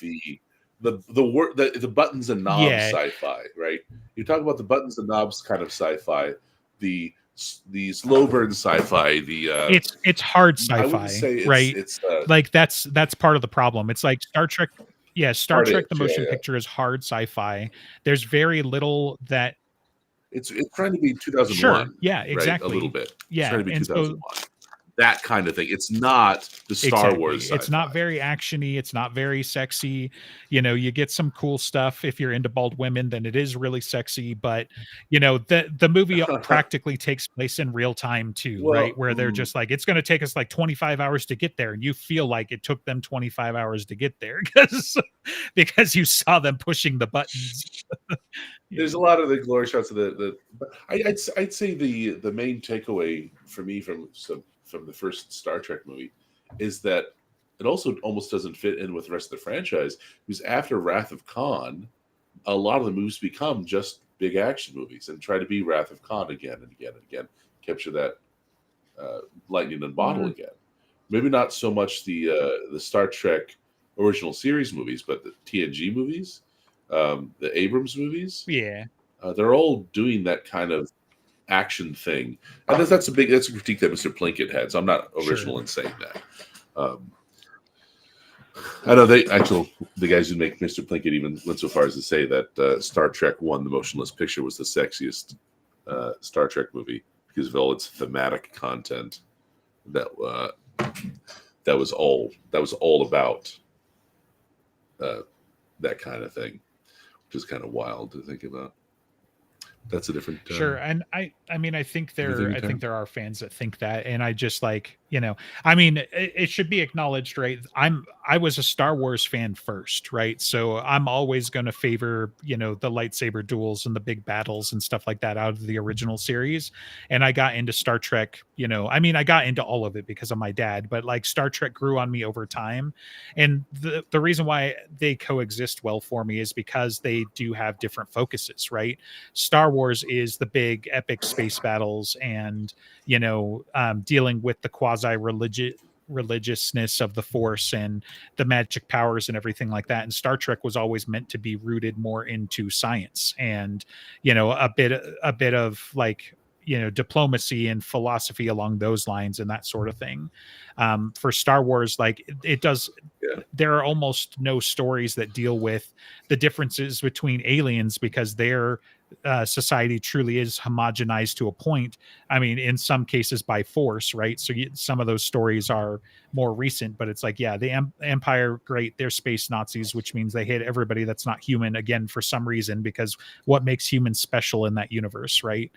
the buttons and knobs sci-fi, right? You talk about the buttons and knobs kind of sci-fi, the slow burn sci-fi, it's hard sci-fi, right? It's like that's part of the problem. It's like Star Trek. Yeah, Star Trek the motion picture is hard sci-fi. There's very little that it's trying to be 2001. Sure, yeah, exactly. Right? A little bit. Yeah, it's trying to be and 2001. That kind of thing. It's not the Star Wars sci-fi. It's not very actiony. It's not very sexy. You know, you get some cool stuff. If you're into bald women, then it is really sexy. But, you know, the movie practically takes place in real time too, right? Where they're just like, it's going to take us like 25 hours to get there. And you feel like it took them 25 hours to get there because you saw them pushing the buttons. There's a lot of the glory shots of I'd say the main takeaway for me from the first Star Trek movie is that it also almost doesn't fit in with the rest of the franchise, because after Wrath of Khan, a lot of the movies become just big action movies and try to be Wrath of Khan again and again and again, capture that lightning in a bottle again. Maybe not so much the Star Trek original series movies, but the TNG movies, the Abrams movies. Yeah, they're all doing that kind of action thing, and that's a critique that Mr. Plinkett had. So I'm not original in saying that. I know the guys who make Mr. Plinkett even went so far as to say that Star Trek 1, The Motionless Picture, was the sexiest Star Trek movie because of all its thematic content. That was all about that kind of thing, which is kind of wild to think about. That's a different sure. And I mean, I think there are fans that think that, and I just like, you know, I mean, it should be acknowledged, right? I was a Star Wars fan first, right? So I'm always going to favor, you know, the lightsaber duels and the big battles and stuff like that out of the original series. And I got into Star Trek, you know, I mean, I got into all of it because of my dad, but like Star Trek grew on me over time. And the reason why they coexist well for me is because they do have different focuses, right? Star Wars is the big epic space battles and, you know, dealing with the religiousness of the Force and the magic powers and everything like that. And Star Trek was always meant to be rooted more into science and, you know, a bit of like, diplomacy and philosophy along those lines and that sort of thing. For Star Wars, like it does, there are almost no stories that deal with the differences between aliens because their society truly is homogenized to a point. I mean, in some cases by force, right? So some of those stories are more recent, but it's like, yeah, the Empire, great, they're space Nazis, which means they hate everybody that's not human again for some reason, because what makes humans special in that universe, right?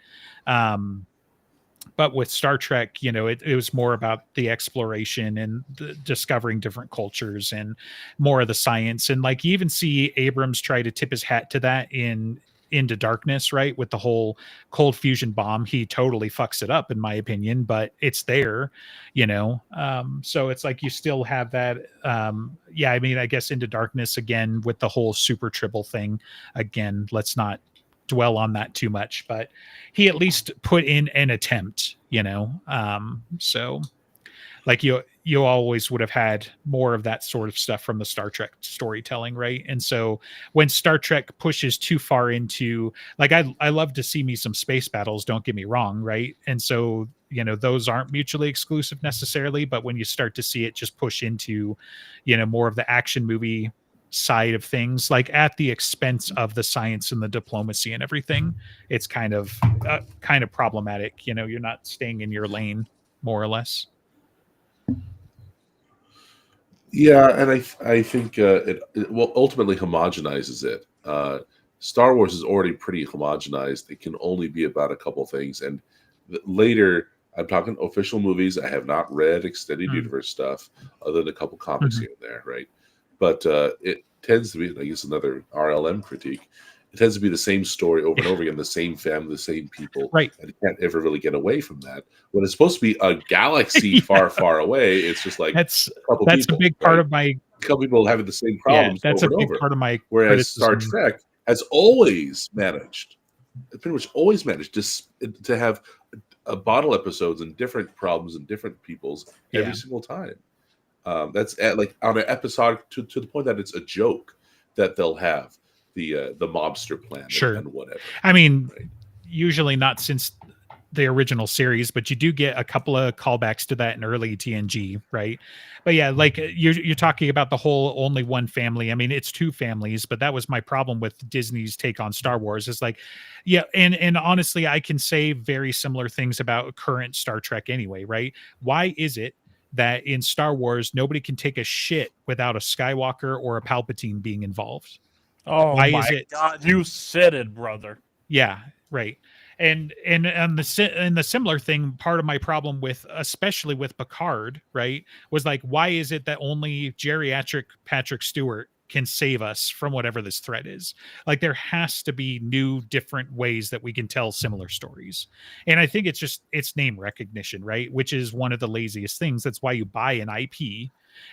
But with Star Trek, it was more about the exploration and discovering different cultures and more of the science. And like you even see Abrams try to tip his hat to that in Into Darkness, right? With the whole cold fusion bomb, he totally fucks it up in my opinion, but it's there, so it's like you still have that. I mean, I guess Into Darkness again with the whole super tribble thing, again, let's not dwell on that too much, but he at least put in an attempt, so like you always would have had more of that sort of stuff from the Star Trek storytelling, right? And so when Star Trek pushes too far into, like, I love to see me some space battles, don't get me wrong, right? And so those aren't mutually exclusive necessarily, but when you start to see it just push into more of the action movie side of things, like at the expense of the science and the diplomacy and everything, it's kind of problematic. You're not staying in your lane, more or less. Yeah, and I think it ultimately homogenizes it. Star Wars is already pretty homogenized. It can only be about a couple things, and later, I'm talking official movies. I have not read extended universe stuff other than a couple comics here and there, right? But it tends to be, I guess, another RLM critique. It tends to be the same story over and over again, the same family, the same people. Right. And you can't ever really get away from that. When it's supposed to be a galaxy far, far away, it's just like that's people, a big part of my... A couple people having the same problems that's over a big and over. part of my Whereas Star Trek has always managed, pretty much always managed to have bottle episodes and different problems and different peoples every single time. That's like on an episode to the point that it's a joke that they'll have the mobster plan and whatever. I mean, usually not since the original series, but you do get a couple of callbacks to that in early TNG, right? But yeah, like you're talking about the whole only one family. I mean, it's two families, but that was my problem with Disney's take on Star Wars. It's like, yeah, and honestly, I can say very similar things about current Star Trek anyway, right? Why is it that in Star Wars nobody can take a shit without a Skywalker or a Palpatine being involved? Oh, why my is it? God, you said it, brother. Yeah, right. And the similar thing, part of my problem with, especially with Picard, right, was like, why is it that only geriatric Patrick Stewart can save us from whatever this threat is? Like, there has to be new, different ways that we can tell similar stories. And I think it's name recognition, right? Which is one of the laziest things. That's why you buy an IP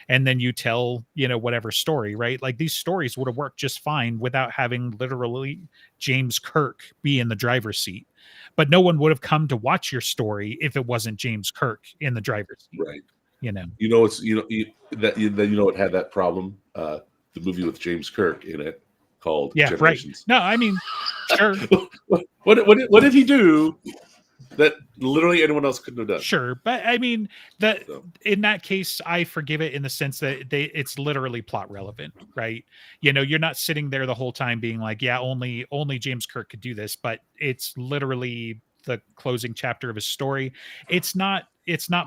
and then you tell, whatever story, right? Like, these stories would have worked just fine without having literally James Kirk be in the driver's seat. But no one would have come to watch your story if it wasn't James Kirk in the driver's seat. Right. It had that problem. The movie with James Kirk in it called Generations. Right. No, I mean, sure. what did he do that literally anyone else couldn't have done? Sure, but I mean in that case, I forgive it in the sense that it's literally plot relevant, right? You're not sitting there the whole time being like, yeah, only James Kirk could do this, but it's literally the closing chapter of his story. It's not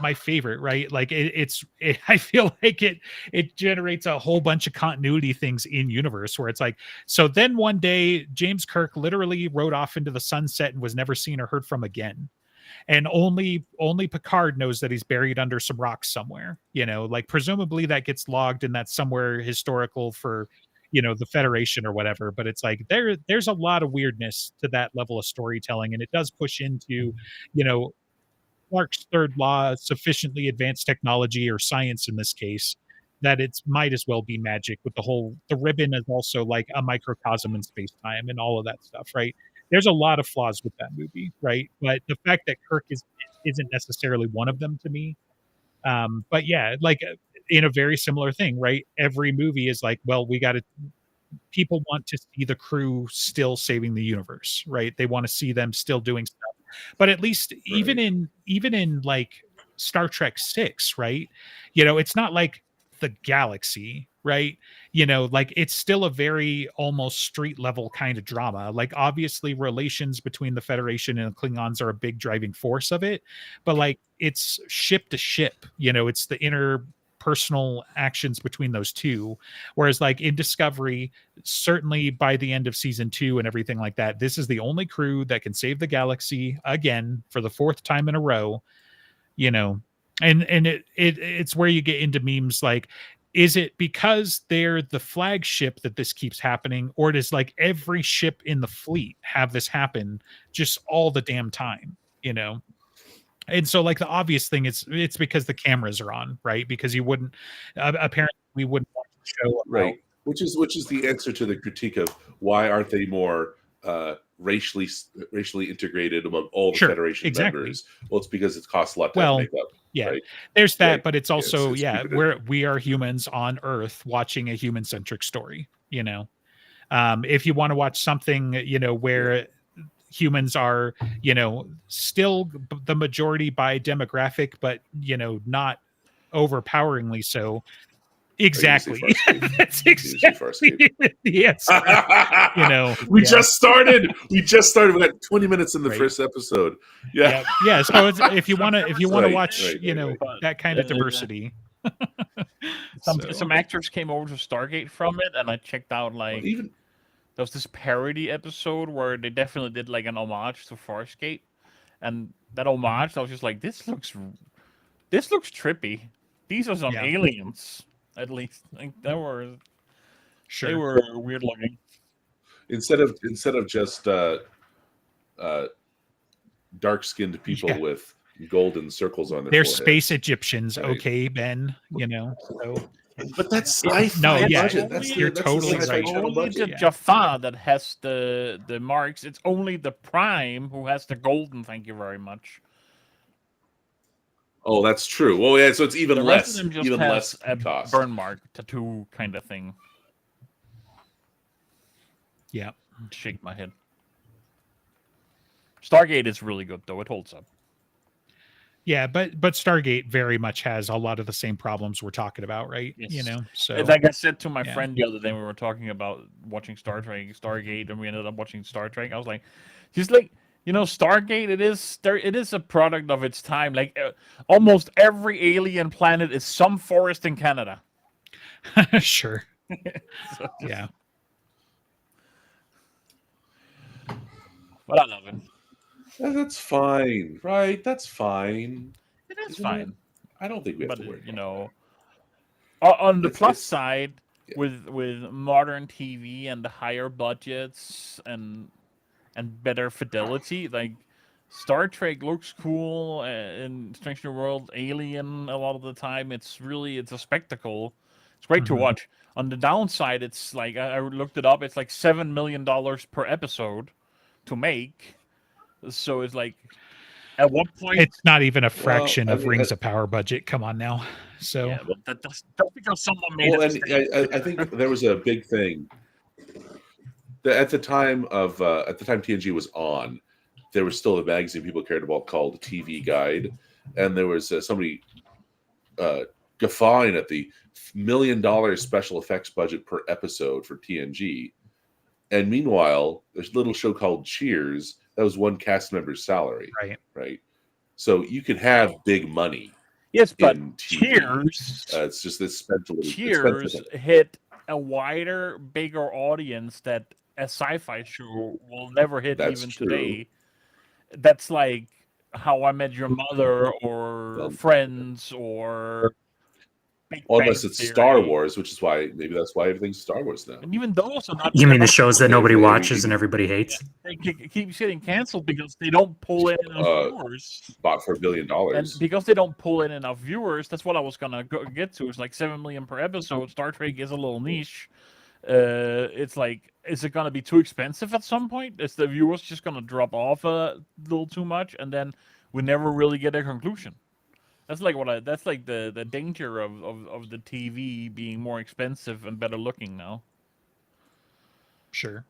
my favorite, right? Like I feel like it generates a whole bunch of continuity things in universe where it's like, so then one day James Kirk literally rode off into the sunset and was never seen or heard from again. And only Picard knows that he's buried under some rocks somewhere, like presumably that gets logged and that's somewhere historical for, the Federation or whatever. But it's like, there's a lot of weirdness to that level of storytelling. And it does push into, Clarke's third law, sufficiently advanced technology or science in this case, that it might as well be magic with the ribbon is also like a microcosm in space-time and all of that stuff, right? There's a lot of flaws with that movie, right? But the fact that Kirk isn't necessarily one of them to me. But yeah, like in a very similar thing, right? Every movie is like, well, people want to see the crew still saving the universe, right? They want to see them still doing stuff But at least even in like Star Trek 6, right? It's not like the galaxy, right? Like it's still a very almost street level kind of drama. Like obviously relations between the Federation and the Klingons are a big driving force of it, but like it's ship to ship, it's the interpersonal actions between those two. Whereas like in Discovery, certainly by the end of season 2 and everything like that, this is the only crew that can save the galaxy again for the 4th time in a row, and it's where you get into memes like, is it because they're the flagship that this keeps happening, or does like every ship in the fleet have this happen just all the damn time? And so like the obvious thing is it's because the cameras are on, right? Because you wouldn't apparently we wouldn't watch the show about, right, which is the answer to the critique of why aren't they more racially integrated among all the Federation members. Well, it's because it costs a lot to make up. Yeah, right? there's that, but it's also it's we are humans on Earth watching a human centric story. If you want to watch something where humans are still the majority by demographic, but not overpoweringly so. Exactly. That's exactly the answer. We just started. We got 20 minutes in the first episode. Yeah. So if you want to watch, that kind of diversity. Some actors came over to Stargate from it, and I checked out like there was this parody episode where they definitely did like an homage to Farscape, and that homage, I was just like, this looks trippy. These are some aliens. At least like they were weird looking. Instead of just dark skinned people with golden circles on their they're foreheads. Space Egyptians, okay, Ben. So. But that's sci-fi. No, yeah, budget. you're totally right. It's only the Jaffa that has the marks. It's only the Prime who has the golden. Thank you very much. Oh, that's true. Well, yeah, so it's even less, a cost. Burn mark tattoo kind of thing. Yeah, shake my head. Stargate is really good though; it holds up. Yeah, but Stargate very much has a lot of the same problems we're talking about, right? Yes. So like I said to my friend the other day, we were talking about watching Stargate, and we ended up watching Star Trek. I was like, just like. Stargate, it is a product of its time. Like almost every alien planet is some forest in Canada. Sure. Yeah. But I love it. That's fine, right? That's fine. It is fine. I don't think we have to worry. On the plus side, with modern TV and the higher budgets and better fidelity, like Star Trek looks cool, and Strange New World, Alien, a lot of the time it's a spectacle. It's great to watch. On the downside, it's like I looked it up, it's like $7 million per episode to make. So it's like, at what point it's not even a fraction of Rings of Power budget. Come on now. So yeah, but that's because someone made it. I think there was a big thing. At the time TNG was on, there was still a magazine people cared about called TV Guide, and there was somebody guffawing at the $1 million special effects budget per episode for TNG. And meanwhile, there's a little show called Cheers that was one cast member's salary. Right. So you could have big money. Yes, but Cheers. It's just this spent a little. Cheers hit a wider, bigger audience that a sci-fi show will never hit. That's even true. Today. That's like How I Met Your Mother or Friends or unless it's Theory. Star Wars, which is why that's why everything's Star Wars now. And even those are not. You mean the shows that nobody watches and everybody hates? They keep getting canceled because they don't pull in enough viewers. Bought for $1 billion. And because they don't pull in enough viewers, that's what I was gonna get to. It's like $7 million per episode. Star Trek is a little niche. It's like, is it gonna be too expensive at some point? Is the viewers just gonna drop off a little too much, and then we never really get a conclusion? That's like that's like the danger of the TV being more expensive and better looking now. Sure.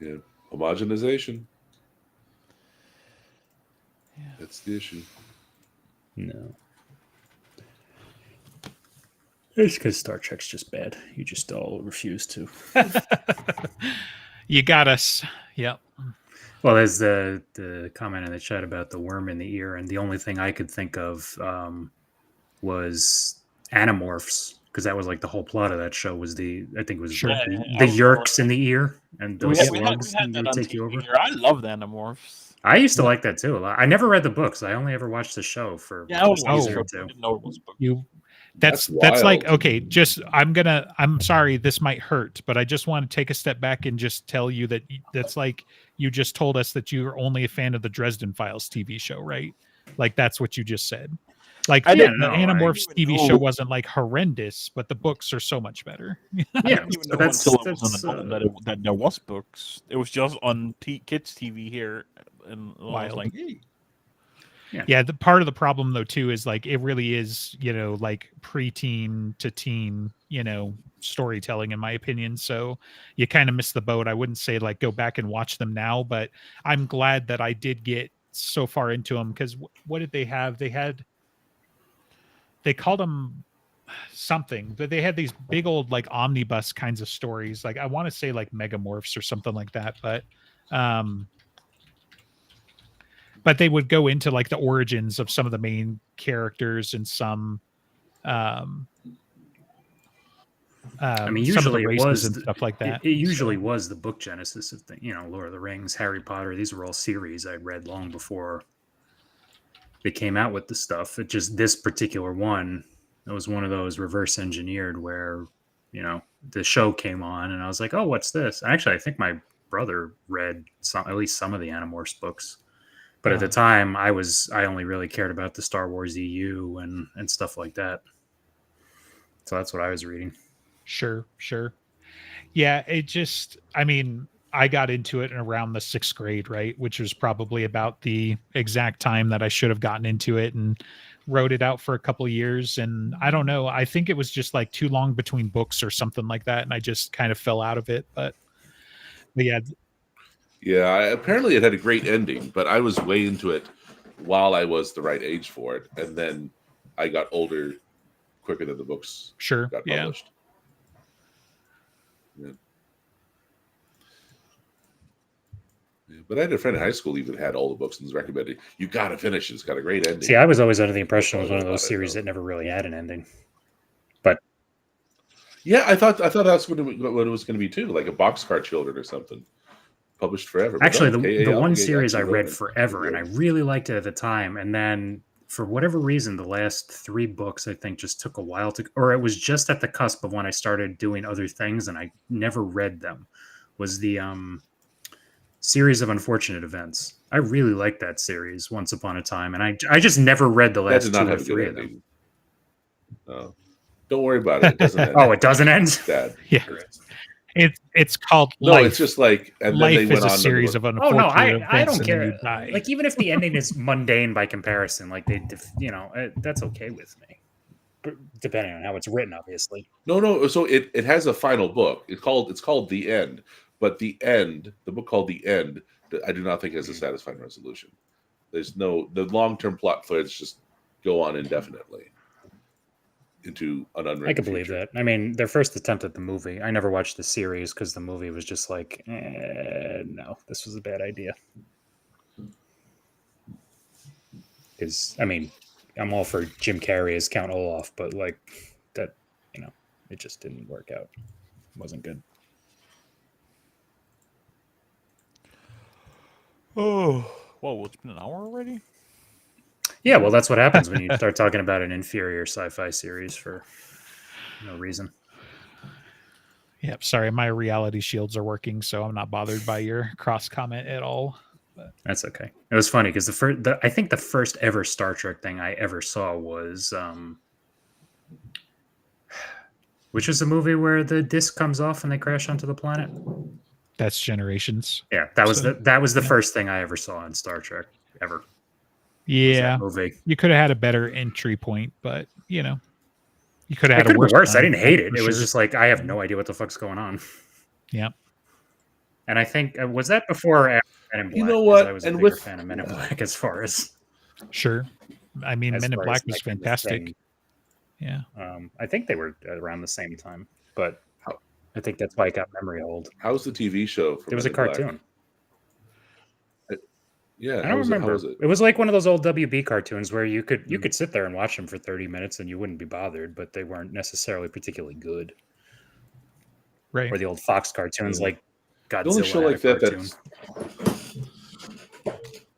Yeah, homogenization. That's the issue. No. It's because Star Trek's just bad. You just all refuse to. You got us. Yep. Well, there's the comment in the chat about the worm in the ear, and the only thing I could think of was Animorphs, because that was like the whole plot of that show was the Sure. the yerks in the ear and We those had slugs that that on take you TV over. here. I love the Animorphs. I used to like that too a lot. I never read the books. I only ever watched the show for Yeah, I was a season Oh. or I two. didn't know it was book. That's That's like, wild. okay, I'm sorry, this might hurt, but I just want to take a step back and just tell you that that's like, you just told us that you're only a fan of the Dresden Files TV show, right? Like, that's what you just said. Like, I the didn't know, Animorphs I didn't TV even show know. wasn't like horrendous, but the books are so much better. Yeah, I didn't even so know that's until I was an that's, adult that there was books. It was just on kids TV here, and I was Wild. like, hey. Yeah, the part of the problem though too is like it really is, like preteen to teen, storytelling in my opinion. So you kind of miss the boat. I wouldn't say like go back and watch them now, but I'm glad that I did get so far into them because what did they have? They called them something, but they had these big old like omnibus kinds of stories. Like I want to say like Megamorphs or something like that, but they would go into like the origins of some of the main characters and some I mean, some of the usually it races was and stuff like that. It usually was the book genesis of things. Lord of the Rings, Harry Potter. These were all series I read long before they came out with the stuff. It just this particular one, it was one of those reverse engineered where the show came on and I was like, oh, what's this? Actually, I think my brother read at least some of the Animorphs books. But at the time, I only really cared about the Star Wars EU and stuff like that. So that's what I was reading. Sure. Yeah, I got into it in around the 6th grade, right? Which was probably about the exact time that I should have gotten into it and wrote it out for a couple of years. And I don't know, I think it was just like too long between books or something like that. And I just kind of fell out of it. But yeah. Yeah, apparently it had a great ending, but I was way into it while I was the right age for it, and then I got older quicker than the books Sure. got Yeah. published. Yeah. But I had a friend in high school even had all the books and was recommended, you got to finish it. It's got a great ending. See, I was always under the impression it was one of About those it, series though. that never really had an ending. Yeah, I thought that's what it was going to be too, like a Boxcar Children or something, published forever. But Actually, no, the K.A. one Applegate series I actually read wrote it. forever, and I really liked it at the time, and then for whatever reason, the last 3 books I think just took a while or it was just at the cusp of when I started doing other things, and I never read them. Was the Series of Unfortunate Events. I really liked that series, Once Upon a Time, and I just never read the That last did 2 not or have a 3 good of them. ending. No. Don't worry about it. It doesn't end. Oh, it doesn't end? Sad. Yeah. It's called No, Life. it's just like, and then Life they went is a on series to of Oh unfortunate no, I events, don't and then care. you die. Like even if the ending is mundane by comparison, like that's okay with me. But depending on how it's written, obviously. No. So it has a final book. It's called The End, but the book called The End, I do not think has a satisfying resolution. The long-term plot threads just go on indefinitely into an unwritten I could believe future. that. I mean, their first attempt at the movie, I never watched the series because the movie was just like, no, this was a bad idea. Because, I mean, I'm all for Jim Carrey as Count Olaf, but like that, it just didn't work out. It wasn't good. Oh, whoa! It's been an hour already. Yeah, well, that's what happens when you start talking about an inferior sci-fi series for no reason. Yep. Sorry, my reality shields are working, so I'm not bothered by your cross comment at all. That's okay. It was funny because I think the first ever Star Trek thing I ever saw was, which is the movie where the disc comes off and they crash onto the planet. That's Generations. Yeah, that was the yeah. first thing I ever saw in Star Trek ever. Yeah, Movie. you could have had a better entry point, but you could have It had could a have been worse. I time, didn't hate it. for It was sure. just like I have no idea what the fuck's going on. Yeah. And I think was that before or after Men in Black? You know 'Cause what? I was a And bigger with- fan of Men in Black as far as Sure. I mean, as Men in far as, Black was like, in the fantastic. thing. Yeah. I think they were around the same time, but How- I think that's why it got memory hold. How's the TV show? For It was a Men in Black? cartoon. Yeah, I how don't was it? How remember. was it? It was like one of those old WB cartoons where you could Mm. sit there and watch them for 30 minutes and you wouldn't be bothered, but they weren't necessarily particularly good. Right. Or the old Fox cartoons Yeah. like Godzilla. The only show had a like that cartoon.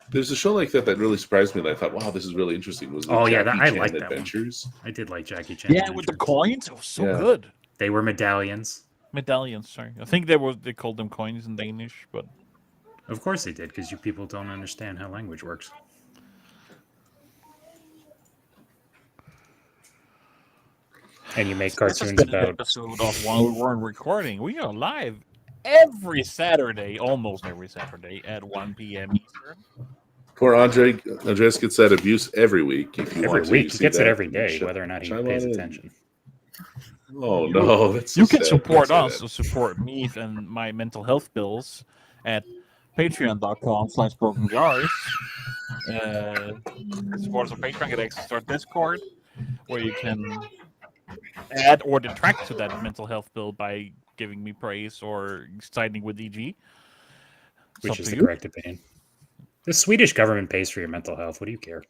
there's a show like that that really surprised me, and I thought, wow, this is really interesting. Was the Oh, yeah, Jackie I Chan liked that one. Adventures? I did like Jackie Chan. Yeah, with the Adventures. coins, it was so Yeah. good. They were medallions. Medallions, sorry. I think they called them coins in Danish, but Of course they did, because you people don't understand how language works. And you make this has cartoons been an about. episode of While We Weren't Recording. We are live every Saturday, almost every Saturday at 1 p.m. Eastern. Poor Andres gets that abuse every week. If you Every want to, week, you he see gets it that, every you day, should whether or not he chime pays on in. attention. Oh no, that's so You can sad. support Don't us say or support me and my mental health bills at patreon.com/brokenjars. Support us on Patreon, get access to our Discord, where you can add or detract to that mental health bill by giving me praise or siding with EG. It's Which up is to the you. correct opinion. The Swedish government pays for your mental health. What do you care?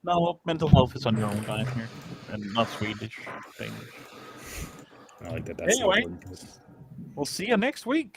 No, mental health is on your own time here, and not Swedish, Danish. I like that. That's Anyway. the word. We'll see you next week.